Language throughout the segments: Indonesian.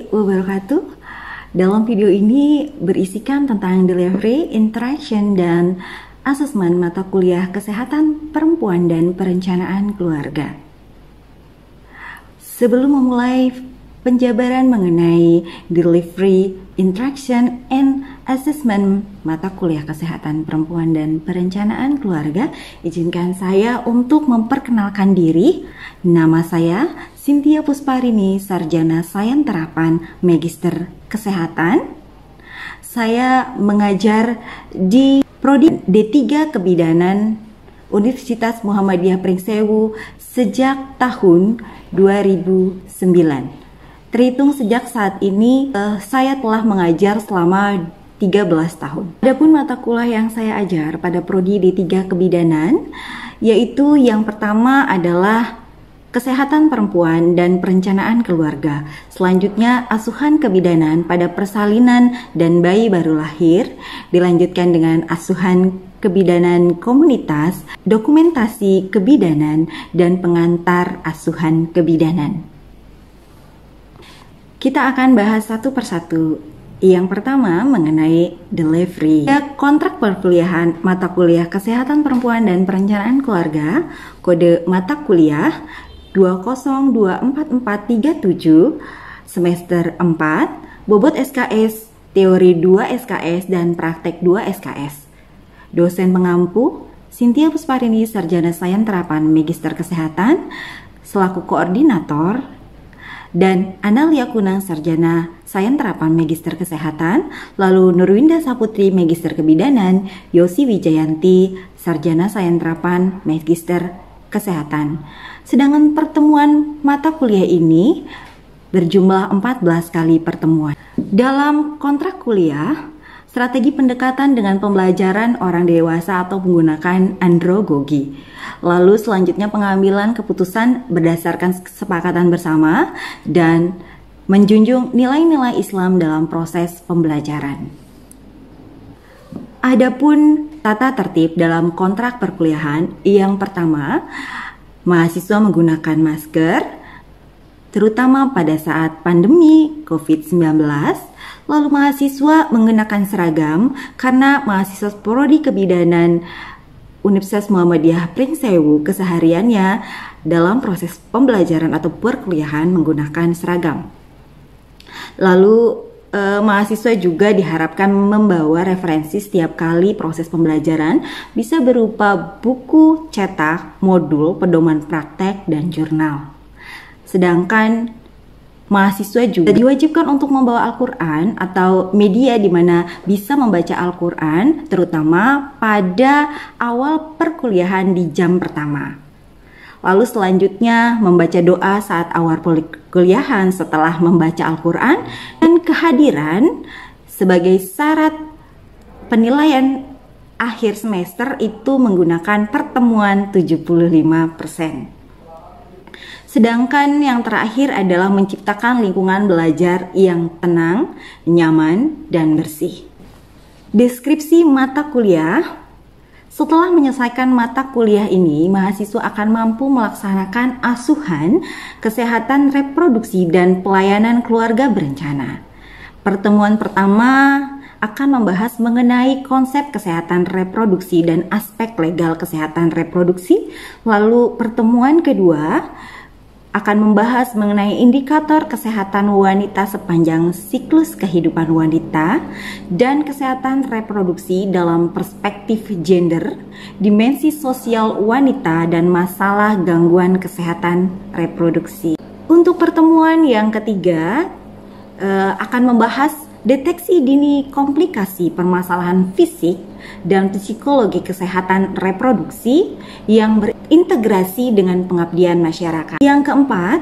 wabarakatuh. Dalam video ini berisikan tentang delivery, interaction, dan asesmen mata kuliah kesehatan perempuan dan perencanaan keluarga. Sebelum memulai penjabaran mengenai delivery, interaction, and assessment mata kuliah kesehatan perempuan dan perencanaan keluarga, izinkan saya untuk memperkenalkan diri. Nama saya Cynthia Pusparini, Sarjana Sains Terapan Magister Kesehatan. Saya mengajar di Prodi D3 Kebidanan Universitas Muhammadiyah Pringsewu sejak tahun 2009. Terhitung sejak saat ini, saya telah mengajar selama 13 tahun. Adapun mata kuliah yang saya ajar pada Prodi D3 Kebidanan, yaitu yang pertama adalah Kesehatan Perempuan dan Perencanaan Keluarga. Selanjutnya, Asuhan Kebidanan pada Persalinan dan Bayi Baru Lahir. Dilanjutkan dengan Asuhan Kebidanan Komunitas, Dokumentasi Kebidanan, dan Pengantar Asuhan Kebidanan. Kita akan bahas satu persatu. Yang pertama mengenai delivery. Kontrak perkuliahan mata kuliah Kesehatan Perempuan dan Perencanaan Keluarga, kode mata kuliah 202447, semester 4, bobot SKS, teori 2 SKS, dan praktek 2 SKS. Dosen pengampu, Cynthia Pusparini, Sarjana Sains Terapan Magister Kesehatan, selaku koordinator, dan Analia Kunang, Sarjana Sains Terapan Magister Kesehatan, lalu Nurwinda Saputri, Magister Kebidanan, Yosi Wijayanti, Sarjana Sains Terapan Magister Kesehatan. Sedangkan pertemuan mata kuliah ini berjumlah 14 kali pertemuan. Dalam kontrak kuliah, strategi pendekatan dengan pembelajaran orang dewasa atau menggunakan andragogi. Lalu selanjutnya pengambilan keputusan berdasarkan kesepakatan bersama dan menjunjung nilai-nilai Islam dalam proses pembelajaran. Adapun tata tertib dalam kontrak perkuliahan, yang pertama, mahasiswa menggunakan masker, terutama pada saat pandemi COVID-19. Lalu mahasiswa menggunakan seragam karena mahasiswa Prodi Kebidanan Universitas Muhammadiyah Pringsewu kesehariannya dalam proses pembelajaran atau perkuliahan menggunakan seragam. Lalu mahasiswa juga diharapkan membawa referensi setiap kali proses pembelajaran, bisa berupa buku cetak, modul, pedoman praktek, dan jurnal. Sedangkan mahasiswa juga diwajibkan untuk membawa Al-Quran atau media di mana bisa membaca Al-Quran, terutama pada awal perkuliahan di jam pertama. Lalu selanjutnya membaca doa saat awal perkuliahan setelah membaca Al-Quran, dan kehadiran sebagai syarat penilaian akhir semester itu menggunakan pertemuan 75%. Sedangkan yang terakhir adalah menciptakan lingkungan belajar yang tenang, nyaman, dan bersih. Deskripsi mata kuliah. Setelah menyelesaikan mata kuliah ini, mahasiswa akan mampu melaksanakan asuhan, kesehatan reproduksi, dan pelayanan keluarga berencana. Pertemuan pertama akan membahas mengenai konsep kesehatan reproduksi dan aspek legal kesehatan reproduksi. Lalu pertemuan kedua akan membahas mengenai indikator kesehatan wanita sepanjang siklus kehidupan wanita dan kesehatan reproduksi dalam perspektif gender, dimensi sosial wanita, dan masalah gangguan kesehatan reproduksi. Untuk pertemuan yang ketiga akan membahas deteksi dini komplikasi permasalahan fisik dan psikologi kesehatan reproduksi yang berintegrasi dengan pengabdian masyarakat. Yang keempat,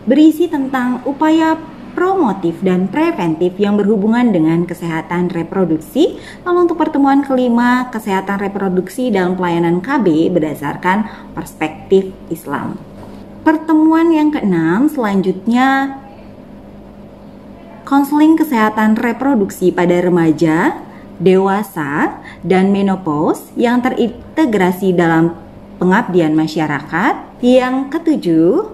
berisi tentang upaya promotif dan preventif yang berhubungan dengan kesehatan reproduksi. Lalu untuk pertemuan kelima, kesehatan reproduksi dalam pelayanan KB berdasarkan perspektif Islam. Pertemuan yang keenam selanjutnya, konseling kesehatan reproduksi pada remaja, dewasa, dan menopause yang terintegrasi dalam pengabdian masyarakat. Yang ketujuh,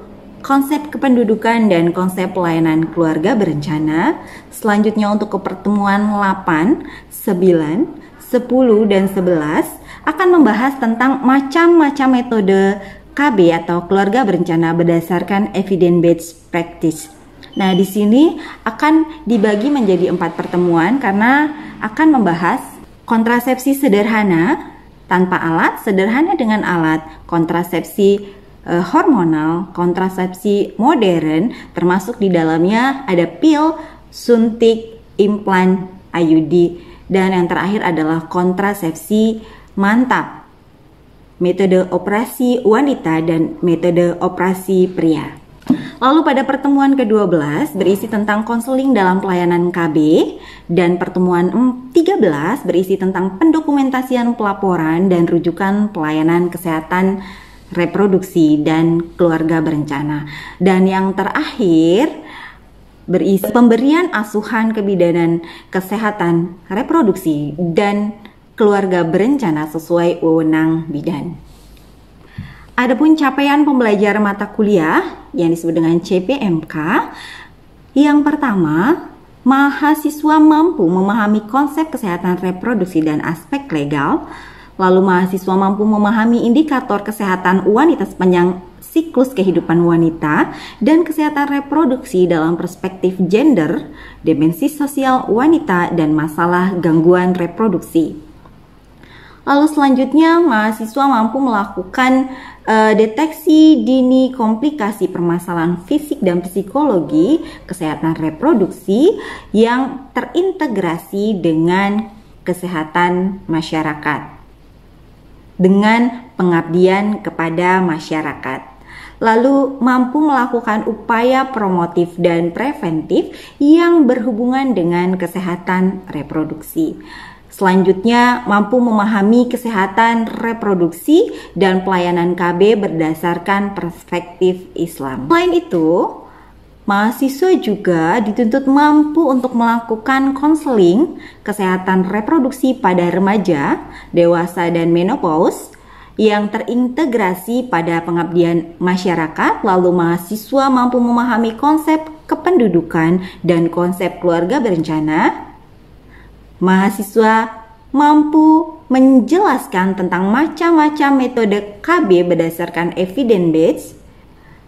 konsep kependudukan dan konsep pelayanan keluarga berencana. Selanjutnya untuk ke pertemuan 8, 9, 10, dan 11 akan membahas tentang macam-macam metode KB atau keluarga berencana berdasarkan evidence-based practice. Nah, di sini akan dibagi menjadi 4 pertemuan karena akan membahas kontrasepsi sederhana tanpa alat, sederhana dengan alat, kontrasepsi hormonal, kontrasepsi modern, termasuk di dalamnya ada pil, suntik, implan, IUD, dan yang terakhir adalah kontrasepsi mantap, metode operasi wanita dan metode operasi pria. Lalu pada pertemuan ke-12 berisi tentang konseling dalam pelayanan KB, dan pertemuan 13 berisi tentang pendokumentasian pelaporan dan rujukan pelayanan kesehatan reproduksi dan keluarga berencana. Dan yang terakhir berisi pemberian asuhan kebidanan kesehatan reproduksi dan keluarga berencana sesuai wewenang bidan. Adapun capaian pembelajaran mata kuliah yang disebut dengan CPMK, yang pertama, mahasiswa mampu memahami konsep kesehatan reproduksi dan aspek legal. Lalu mahasiswa mampu memahami indikator kesehatan wanita sepanjang siklus kehidupan wanita dan kesehatan reproduksi dalam perspektif gender, dimensi sosial wanita, dan masalah gangguan reproduksi. Lalu selanjutnya mahasiswa mampu melakukan deteksi dini komplikasi permasalahan fisik dan psikologi kesehatan reproduksi yang terintegrasi dengan kesehatan masyarakat, dengan pengabdian kepada masyarakat. Lalu mampu melakukan upaya promotif dan preventif yang berhubungan dengan kesehatan reproduksi. Selanjutnya mampu memahami kesehatan reproduksi dan pelayanan KB berdasarkan perspektif Islam. Selain itu, mahasiswa juga dituntut mampu untuk melakukan konseling kesehatan reproduksi pada remaja, dewasa, dan menopause yang terintegrasi pada pengabdian masyarakat. Lalu mahasiswa mampu memahami konsep kependudukan dan konsep keluarga berencana. Mahasiswa mampu menjelaskan tentang macam-macam metode KB berdasarkan evidence-based,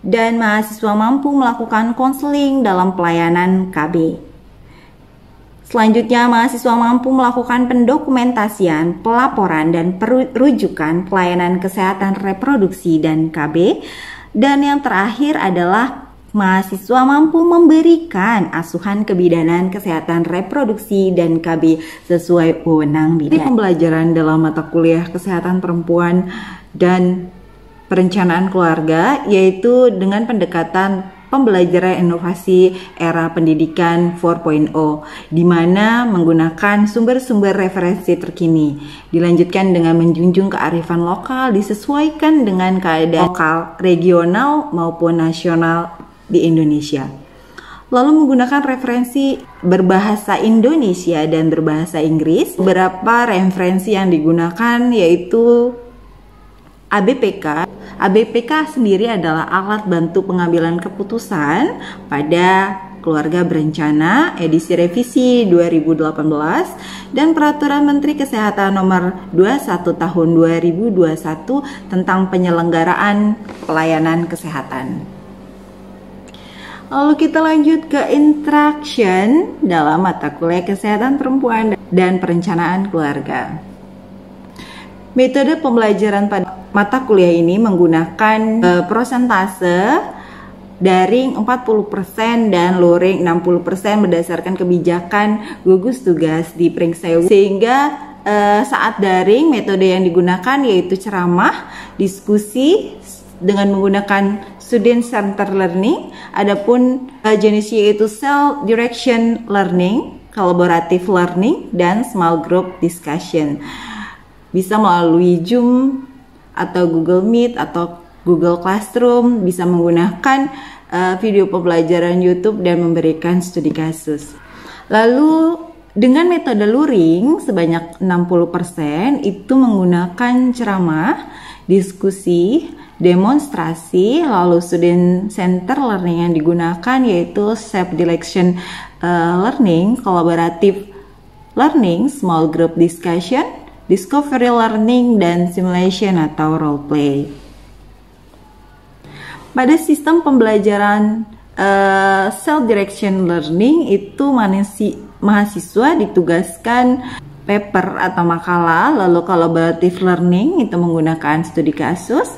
dan mahasiswa mampu melakukan konseling dalam pelayanan KB. Selanjutnya, mahasiswa mampu melakukan pendokumentasian, pelaporan, dan rujukan pelayanan kesehatan reproduksi dan KB. Dan yang terakhir adalah mahasiswa mampu memberikan asuhan kebidanan kesehatan reproduksi dan KB sesuai wewenang bidan. Pembelajaran dalam mata kuliah kesehatan perempuan dan perencanaan keluarga, yaitu dengan pendekatan pembelajaran inovasi era pendidikan 4.0, di mana menggunakan sumber-sumber referensi terkini. Dilanjutkan dengan menjunjung kearifan lokal disesuaikan dengan keadaan lokal, regional maupun nasional di Indonesia. Lalu menggunakan referensi berbahasa Indonesia dan berbahasa Inggris. Beberapa referensi yang digunakan yaitu ABPK. ABPK sendiri adalah alat bantu pengambilan keputusan pada keluarga berencana edisi revisi 2018 dan Peraturan Menteri Kesehatan Nomor 21 Tahun 2021 tentang penyelenggaraan pelayanan kesehatan. Lalu kita lanjut ke interaction dalam mata kuliah kesehatan perempuan dan perencanaan keluarga. Metode pembelajaran pada mata kuliah ini menggunakan prosentase daring 40% dan luring 60% berdasarkan kebijakan gugus tugas di Pringsewu. Sehingga saat daring metode yang digunakan yaitu ceramah, diskusi dengan menggunakan student center learning. Adapun jenisnya yaitu self direction learning, collaborative learning, dan small group discussion. Bisa melalui Zoom atau Google Meet atau Google Classroom, bisa menggunakan video pembelajaran YouTube dan memberikan studi kasus. Lalu dengan metode luring sebanyak 60% itu menggunakan ceramah, diskusi, demonstrasi. Lalu student center learning yang digunakan yaitu self-direction learning, collaborative learning, small group discussion, discovery learning, dan simulation atau role play. Pada sistem pembelajaran self-direction learning itu mahasiswa ditugaskan paper atau makalah, lalu collaborative learning itu menggunakan studi kasus,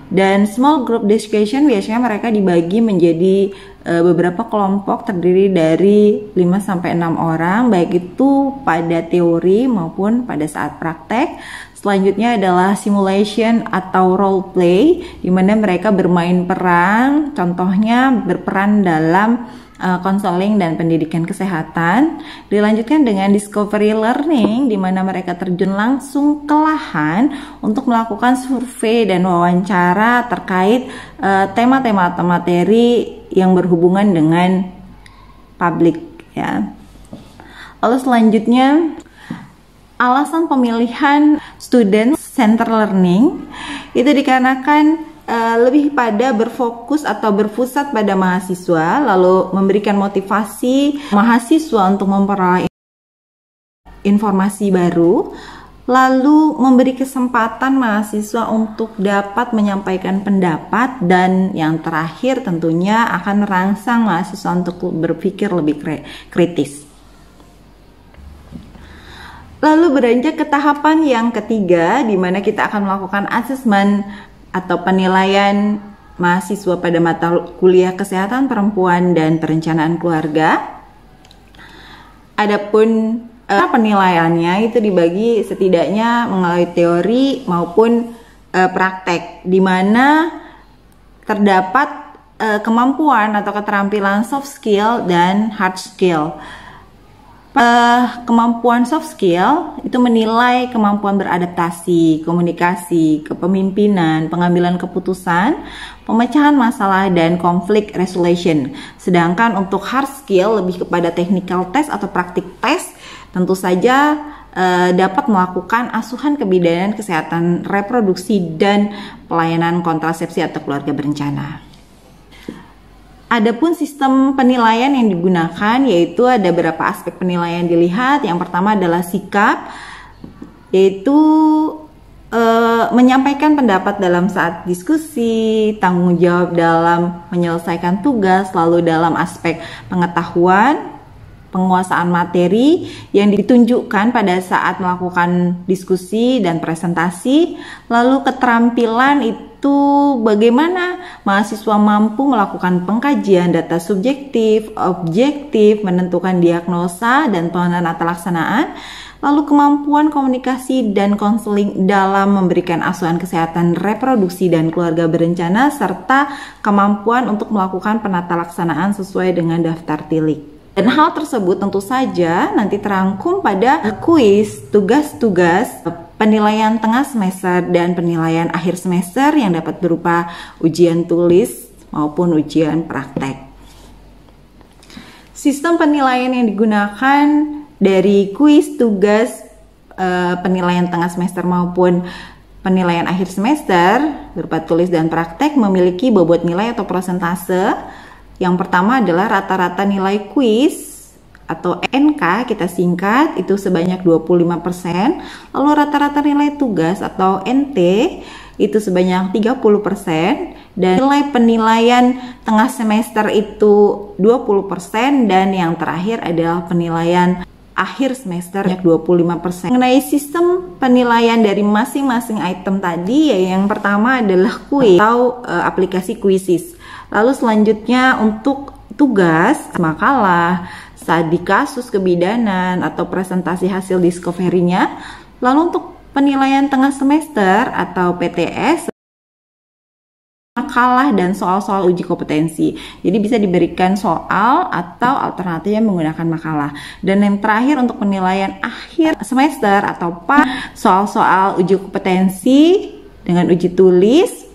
dan small group discussion biasanya mereka dibagi menjadi beberapa kelompok terdiri dari 5-6 orang, baik itu pada teori maupun pada saat praktek. Selanjutnya adalah simulation atau role play, di mana mereka bermain peran, contohnya berperan dalam konseling dan pendidikan kesehatan. Dilanjutkan dengan discovery learning, di mana mereka terjun langsung ke lahan untuk melakukan survei dan wawancara terkait tema-tema atau materi yang berhubungan dengan publik, ya. Lalu selanjutnya, alasan pemilihan student center learning itu dikarenakan lebih pada berfokus atau berpusat pada mahasiswa, lalu memberikan motivasi mahasiswa untuk memperoleh informasi baru, lalu memberi kesempatan mahasiswa untuk dapat menyampaikan pendapat, dan yang terakhir tentunya akan merangsang mahasiswa untuk berpikir lebih kritis. Lalu beranjak ke tahapan yang ketiga, di mana kita akan melakukan asesmen atau penilaian mahasiswa pada mata kuliah kesehatan perempuan dan perencanaan keluarga. Adapun penilaiannya itu dibagi setidaknya melalui teori maupun praktek, di mana terdapat kemampuan atau keterampilan soft skill dan hard skill. Kemampuan soft skill itu menilai kemampuan beradaptasi, komunikasi, kepemimpinan, pengambilan keputusan, pemecahan masalah, dan konflik resolution. Sedangkan untuk hard skill lebih kepada technical test atau praktik test, tentu saja dapat melakukan asuhan kebidanan kesehatan reproduksi dan pelayanan kontrasepsi atau keluarga berencana. Adapun sistem penilaian yang digunakan yaitu ada beberapa aspek penilaian dilihat. Yang pertama adalah sikap, yaitu menyampaikan pendapat dalam saat diskusi, tanggung jawab dalam menyelesaikan tugas, lalu dalam aspek pengetahuan, penguasaan materi yang ditunjukkan pada saat melakukan diskusi dan presentasi, lalu keterampilan itu bagaimana mahasiswa mampu melakukan pengkajian data subjektif, objektif, menentukan diagnosa dan penata laksanaan, lalu kemampuan komunikasi dan konseling dalam memberikan asuhan kesehatan reproduksi dan keluarga berencana, serta kemampuan untuk melakukan penata laksanaan sesuai dengan daftar tilik. Dan hal tersebut tentu saja nanti terangkum pada kuis, tugas-tugas, penilaian tengah semester dan penilaian akhir semester yang dapat berupa ujian tulis maupun ujian praktek. Sistem penilaian yang digunakan dari kuis, tugas, penilaian tengah semester maupun penilaian akhir semester berupa tulis dan praktek memiliki bobot nilai atau persentase. Yang pertama adalah rata-rata nilai kuis atau NK kita singkat itu sebanyak 25%, lalu rata-rata nilai tugas atau NT itu sebanyak 30%, dan nilai penilaian tengah semester itu 20%, dan yang terakhir adalah penilaian akhir semester 25%. Mengenai sistem penilaian dari masing-masing item tadi, ya yang pertama adalah kuis atau aplikasi Quizzes. Lalu selanjutnya untuk tugas, makalah, studi kasus kebidanan atau presentasi hasil discovery-nya. Lalu untuk penilaian tengah semester atau PTS, makalah dan soal-soal uji kompetensi. Jadi bisa diberikan soal atau alternatifnya menggunakan makalah. Dan yang terakhir untuk penilaian akhir semester atau soal-soal uji kompetensi dengan uji tulis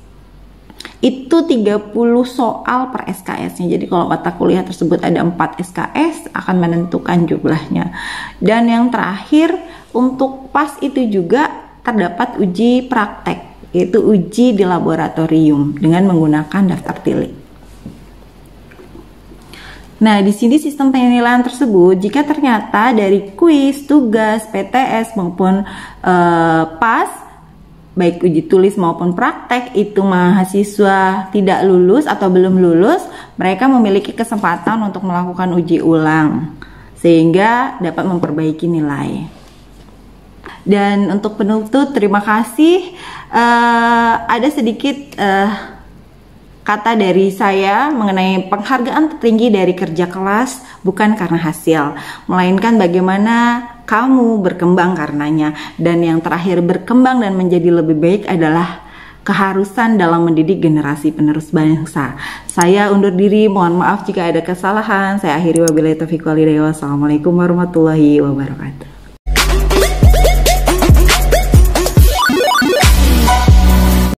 itu 30 soal per SKS-nya. Jadi kalau mata kuliah tersebut ada 4 SKS akan menentukan jumlahnya. Dan yang terakhir untuk PAS itu juga terdapat uji praktek. yaitu uji di laboratorium dengan menggunakan daftar tilik. Nah, di sini sistem penilaian tersebut, jika ternyata dari kuis, tugas, PTS maupun PAS, baik uji tulis maupun praktek, itu mahasiswa tidak lulus atau belum lulus, mereka memiliki kesempatan untuk melakukan uji ulang, sehingga dapat memperbaiki nilai. Dan untuk penutup, terima kasih. Ada sedikit kata dari saya mengenai penghargaan tertinggi dari kerja kelas bukan karena hasil, melainkan bagaimana kamu berkembang karenanya. Dan yang terakhir, berkembang dan menjadi lebih baik adalah keharusan dalam mendidik generasi penerus bangsa. Saya undur diri, mohon maaf jika ada kesalahan. Saya akhiri, wabillahi taufiq wal hidayah. Wassalamualaikum warahmatullahi wabarakatuh.